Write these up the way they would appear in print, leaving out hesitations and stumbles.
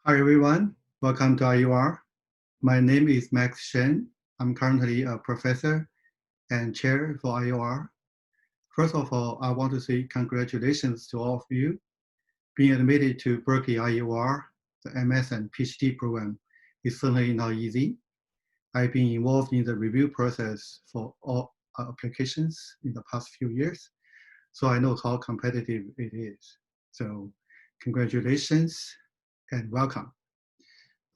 Hi everyone, welcome to IEOR. My name is Max Shen. I'm currently a professor and chair for IEOR. First of all, I want to say congratulations to all of you. Being admitted to Berkeley IEOR, the MS and PhD program is certainly not easy. I've been involved in the review process for all applications in the past few years, so I know how competitive it is. So congratulations and welcome.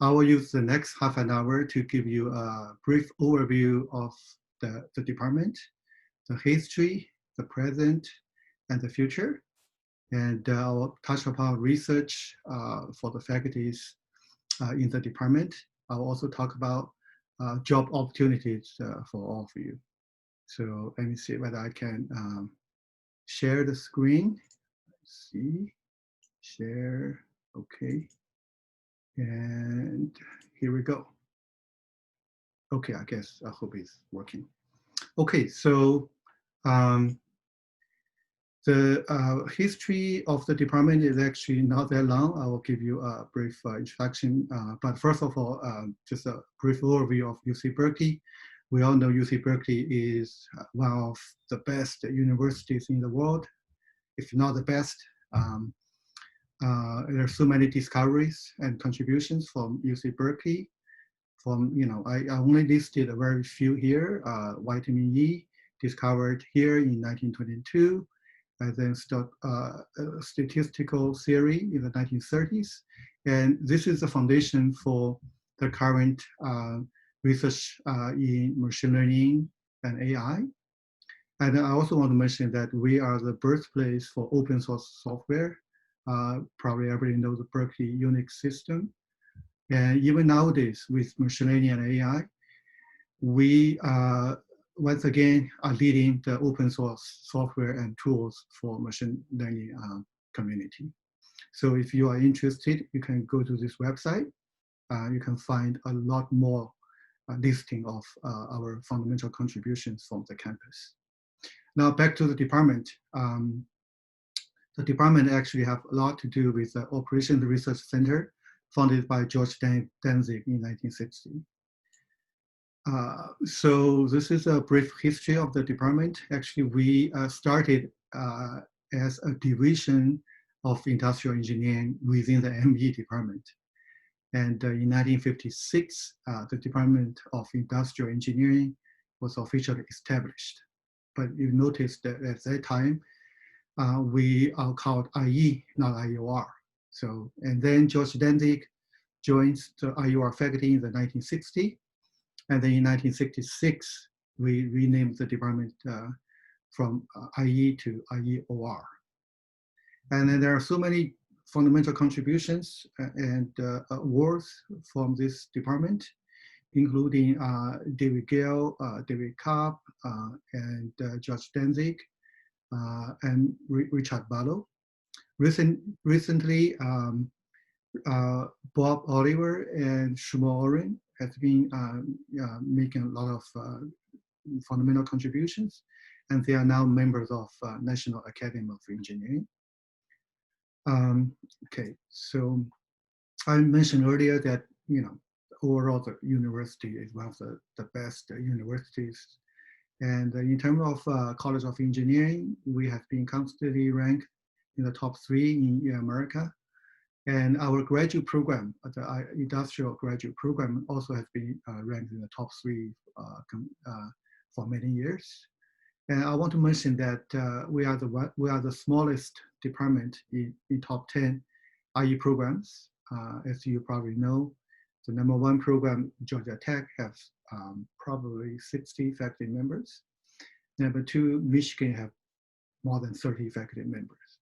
I will use the next half an hour to give you a brief overview of the department, the history, the present, and the future. And I will touch upon research for the faculties in the department. I will also talk about job opportunities for all of you. So let me see whether I can share the screen. Let's see, share, okay. And here we go. Okay, I guess I hope it's working. Okay, so um, the history of the department is actually not that long. I will give you a brief introduction. But first of all, just a brief overview of UC Berkeley. We all know UC Berkeley is one of the best universities in the world, if not the best. There are so many discoveries and contributions from UC Berkeley. I only listed a very few here. Vitamin E discovered here in 1922, and then statistical theory in the 1930s. And this is the foundation for the current research in machine learning and AI. And I also want to mention that we are the birthplace for open source software. Probably everybody knows the Berkeley Unix system. And even nowadays, with machine learning and AI, we once again are leading the open source software and tools for machine learning community. So if you are interested, you can go to this website. You can find a lot more listing of our fundamental contributions from the campus. Now back to the department. The department actually have a lot to do with the Operations Research Center, founded by George Danzig in 1960. So this is a brief history of the department. Actually, we started as a division of industrial engineering within the ME department. And in 1956, the Department of Industrial Engineering was officially established. But you notice that at that time, we are called IE, not IEOR. So, and then George Danzig joins the IEOR faculty in the 1960s. And then in 1966, we renamed the department from IE to IEOR. And then there are so many fundamental contributions and awards from this department, including David Gale, David Cobb, and George Danzig, and Richard Barlow. Recently, Bob Oliver and Shmuel Oren has been making a lot of fundamental contributions, and they are now members of National Academy of Engineering. Okay, so I mentioned earlier that overall the university is one of the best universities, and in terms of College of Engineering, we have been constantly ranked in the top 3 in America. And our graduate program, the industrial graduate program, also has been ranked in the top 3 for many years. And I want to mention that we are the smallest department in top 10 IE programs. As you probably know, the #1 program, Georgia Tech, has probably 60 faculty members. #2, Michigan have more than 30 faculty members.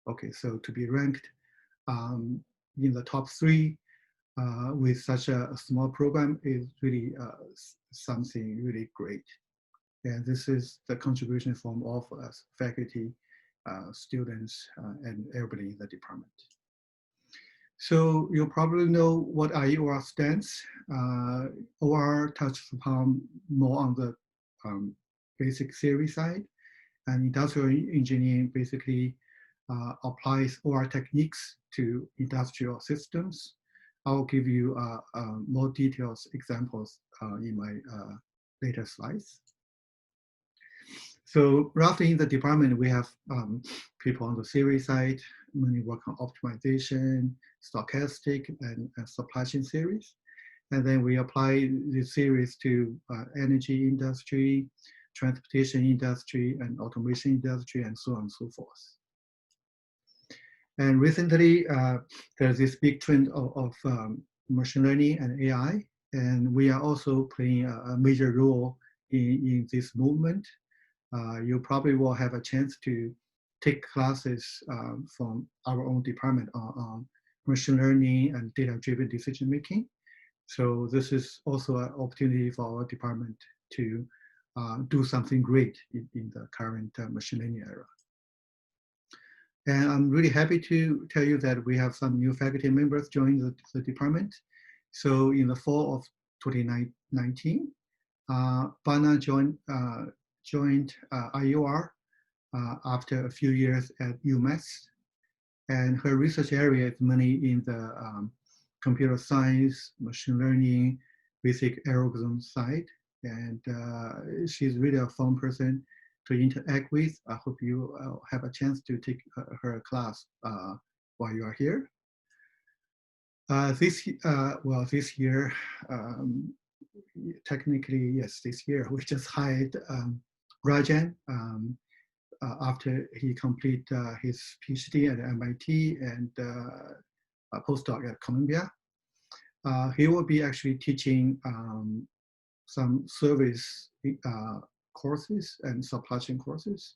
Okay, so to be ranked in the top 3 with such a small program is really something really great. And this is the contribution from all of us, faculty, students, and everybody in the department. So you probably know what IEOR stands. OR touches upon more on the basic theory side, and industrial engineering basically applies OR techniques to industrial systems. I'll give you more details examples in my later slides. So roughly in the department, we have people on the theory side, many work on optimization, stochastic, and supply chain theories. And then we apply the theories to energy industry, transportation industry, and automation industry, and so on and so forth. And recently, there's this big trend of machine learning and AI, and we are also playing a major role in this movement. You probably will have a chance to take classes from our own department on machine learning and data-driven decision making. So this is also an opportunity for our department to do something great in the current machine learning era. And I'm really happy to tell you that we have some new faculty members joining the department. So in the fall of 2019, Bana joined IEOR after a few years at UMass. And her research area is mainly in the computer science, machine learning, basic algorithm side. And she's really a fun person to interact with. I hope you have a chance to take her class while you are here. This year, technically, yes, this year, we just hired Rajan after he completed his PhD at MIT and a postdoc at Columbia. He will be actually teaching some service courses and supply chain courses.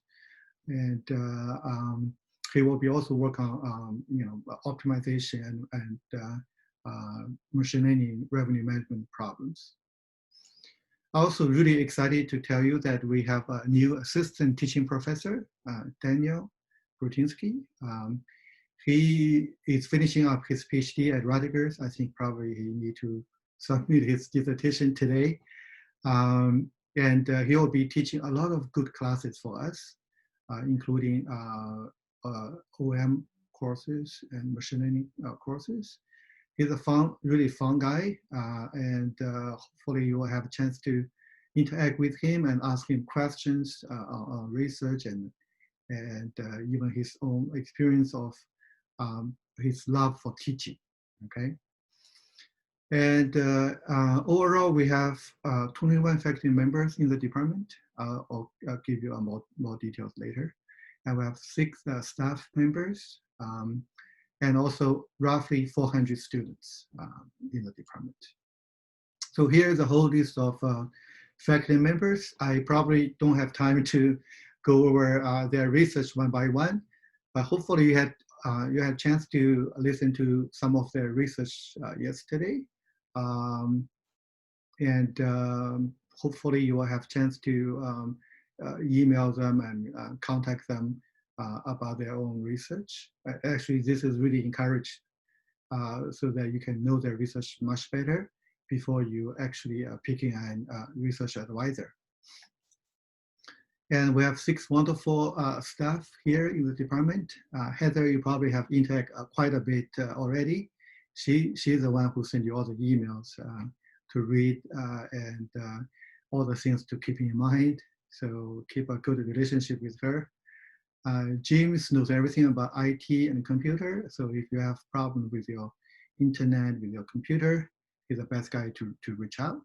And he will be also work on optimization and machine learning revenue management problems. Also really excited to tell you that we have a new assistant teaching professor, Daniel Grutinsky. He is finishing up his PhD at Rutgers. I think probably he need to submit his dissertation today. And he will be teaching a lot of good classes for us, including OM courses and machine learning courses. He's a really fun guy, and hopefully you will have a chance to interact with him and ask him questions on research and even his own experience of his love for teaching, okay? And overall, we have 21 faculty members in the department. I'll give you more details later. And we have 6 staff members, and also roughly 400 students in the department. So here's a whole list of faculty members. I probably don't have time to go over their research one by one, but hopefully you had a chance to listen to some of their research yesterday. Hopefully you will have a chance to email them and contact them about their own research. Actually, this is really encouraged so that you can know their research much better before you actually picking a research advisor. And we have 6 wonderful staff here in the department. Heather, you probably have interacted quite a bit already. She's the one who sent you all the emails to read and all the things to keep in mind. So keep a good relationship with her. James knows everything about IT and computer. So if you have problems with your internet, with your computer, he's the best guy to reach out.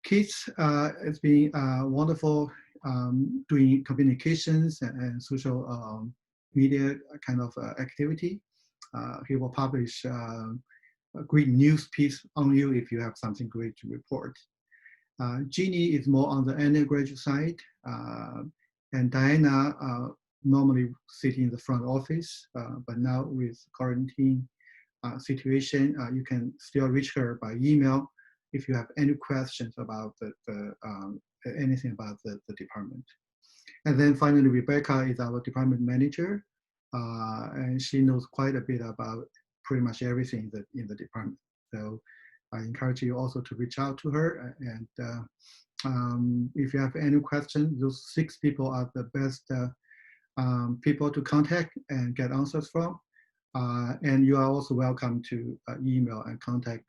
Keith has been wonderful doing communications and social media kind of activity. He will publish a great news piece on you if you have something great to report. Jeannie is more on the undergraduate side, and Diana normally sitting in the front office, but now with quarantine situation, you can still reach her by email if you have any questions about anything about the department. And then finally, Rebecca is our department manager, and she knows quite a bit about pretty much everything in the department. So I encourage you also to reach out to her. And if you have any questions, those 6 people are the best people to contact and get answers from. And you are also welcome to email and contact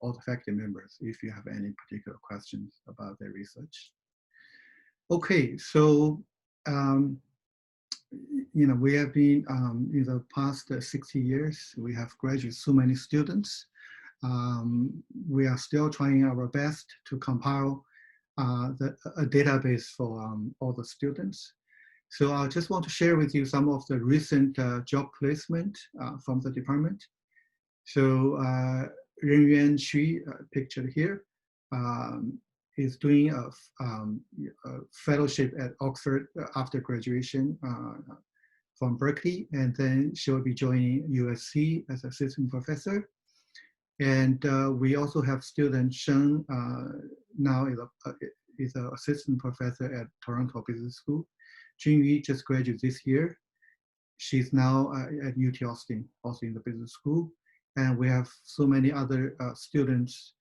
all the faculty members if you have any particular questions about their research. Okay, so we have been in the past 60 years, we have graduated so many students. We are still trying our best to compile a database for all the students. So I just want to share with you some of the recent job placement from the department. So Renyuan Xu, pictured here, is doing a fellowship at Oxford after graduation from Berkeley, and then she will be joining USC as assistant professor. And we also have student Shen, now is an assistant professor at Toronto Business School. Junyi just graduated this year. She's now at UT Austin, also in the business school. And we have so many other students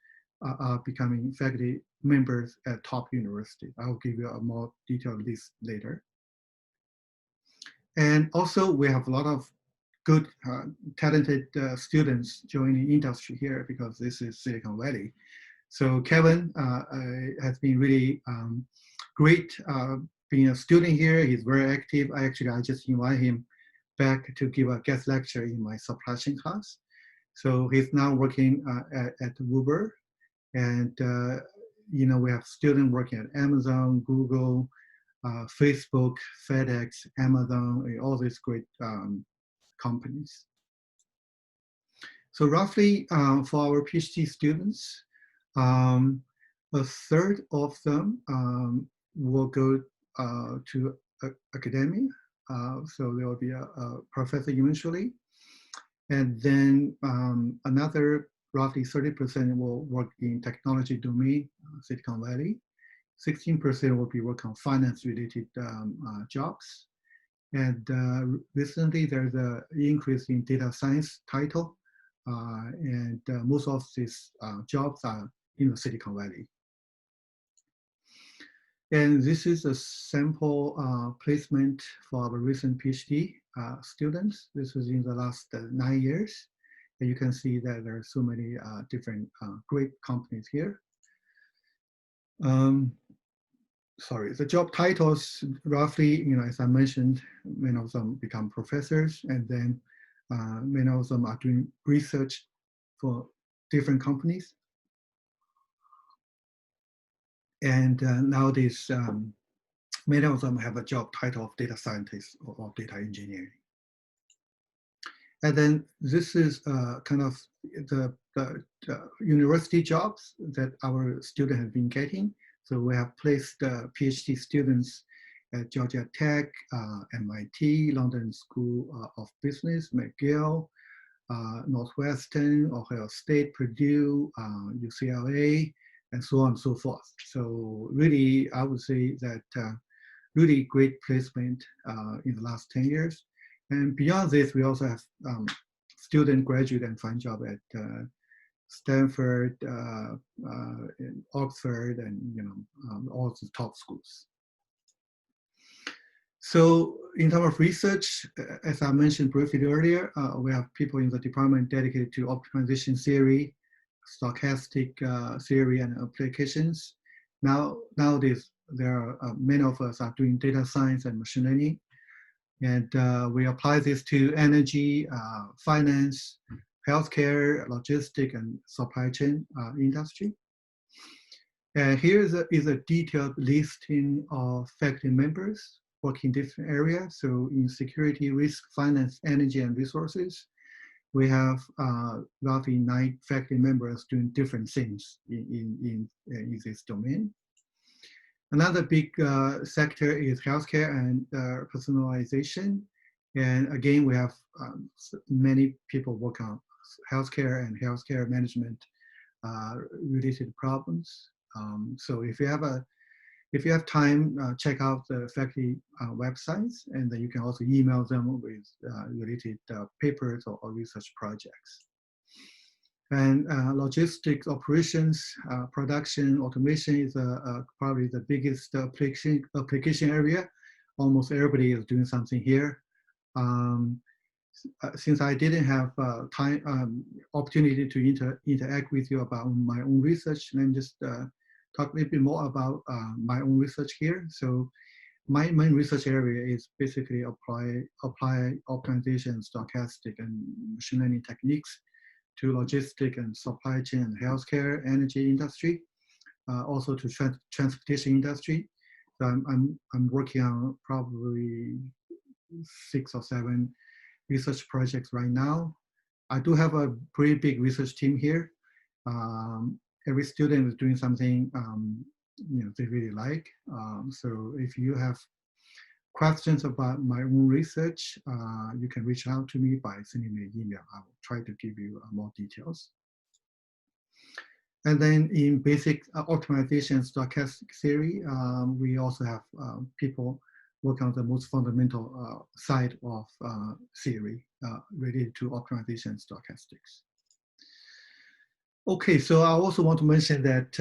becoming faculty members at top university. I'll give you a more detailed list later. And also we have a lot of good, talented students joining industry here because this is Silicon Valley. So Kevin has been really great being a student here. He's very active. I just invited him back to give a guest lecture in my supply chain class. So he's now working at Uber, and we have students working at Amazon, Google, Facebook, FedEx, Amazon, all these great companies. So roughly for our PhD students, a third of them will go to academia. So there will be a professor eventually. And then another roughly 30% will work in technology domain, Silicon Valley. 16% will be working on finance related jobs. And recently there's an increase in data science title. And most of these jobs are in the Silicon Valley. And this is a sample placement for our recent PhD students. This was in the last 9 years. And you can see that there are so many different great companies here. Sorry, the job titles roughly, as I mentioned, many of them become professors, and then many of them are doing research for different companies. And nowadays, many of them have a job title of data scientist or data engineering. And then this is kind of the university jobs that our students have been getting. So we have placed PhD students at Georgia Tech, MIT, London School of Business, McGill, Northwestern, Ohio State, Purdue, UCLA, and so on and so forth. So really, I would say that really great placement in the last 10 years. And beyond this, we also have student graduate and find job at Stanford, in Oxford, and all the top schools. So in terms of research, as I mentioned briefly earlier, we have people in the department dedicated to optimization theory, stochastic theory, and applications. Nowadays, there are many of us are doing data science and machine learning, and we apply this to energy, finance, healthcare, logistics, and supply chain industry. And here is a detailed listing of faculty members working in different areas. So in security, risk, finance, energy, and resources, we have roughly 9 faculty members doing different things in this domain. Another big sector is healthcare and personalization. And again, we have many people work on healthcare and healthcare management related problems. So if you have time, check out the faculty websites, and then you can also email them with related papers or research projects. And logistics, operations, production, automation is probably the biggest application area. Almost everybody is doing something here. since I didn't have opportunity to interact with you about my own research, let me just talk a little bit more about my own research here. So my main research area is basically apply optimization, stochastic, and machine learning techniques to logistic and supply chain and healthcare, energy industry, also to transportation industry. So I'm working on probably 6 or 7 research projects right now. I do have a pretty big research team here. Every student is doing something they really like. So if you have questions about my own research, you can reach out to me by sending me an email. I will try to give you more details. And then in basic optimization stochastic theory, we also have people work on the most fundamental side of theory related to optimization stochastics. Okay, so I also want to mention that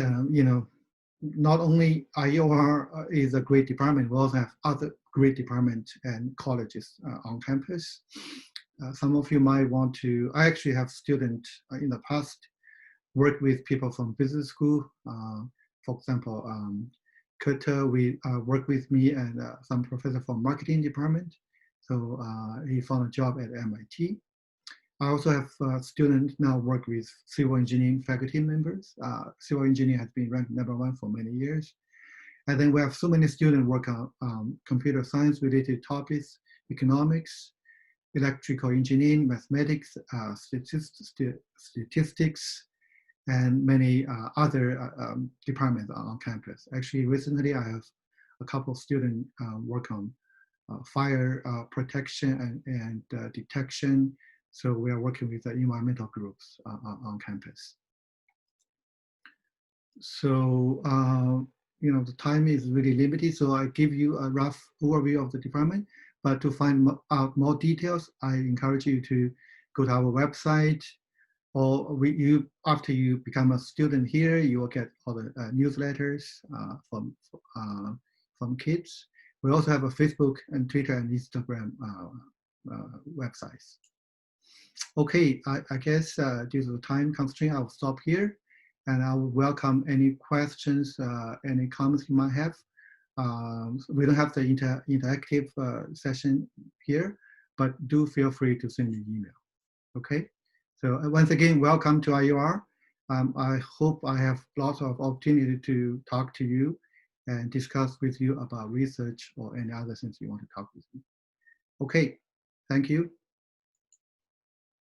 not only IEOR is a great department, we also have other great departments and colleges on campus. Some of you might want to. I actually have students in the past work with people from business school. For example, Kurt we work with me and some professor from marketing department. So he found a job at MIT. I also have students now work with civil engineering faculty members. Civil engineering has been ranked #1 for many years. And then we have so many students work on computer science related topics, economics, electrical engineering, mathematics, statistics, and many other departments on campus. Actually, recently I have a couple of students work on fire protection and detection. So we are working with the environmental groups on campus. So, the time is really limited, so I give you a rough overview of the department, but to find out more details, I encourage you to go to our website, or after you become a student here, you will get all the newsletters from kids. We also have a Facebook and Twitter and Instagram websites. Okay, I guess due to the time constraint, I'll stop here, and I will welcome any questions, any comments you might have. We don't have the interactive session here, but do feel free to send me an email. Okay, so once again, welcome to IEOR. I hope I have lots of opportunity to talk to you and discuss with you about research or any other things you want to talk with me. Okay, thank you.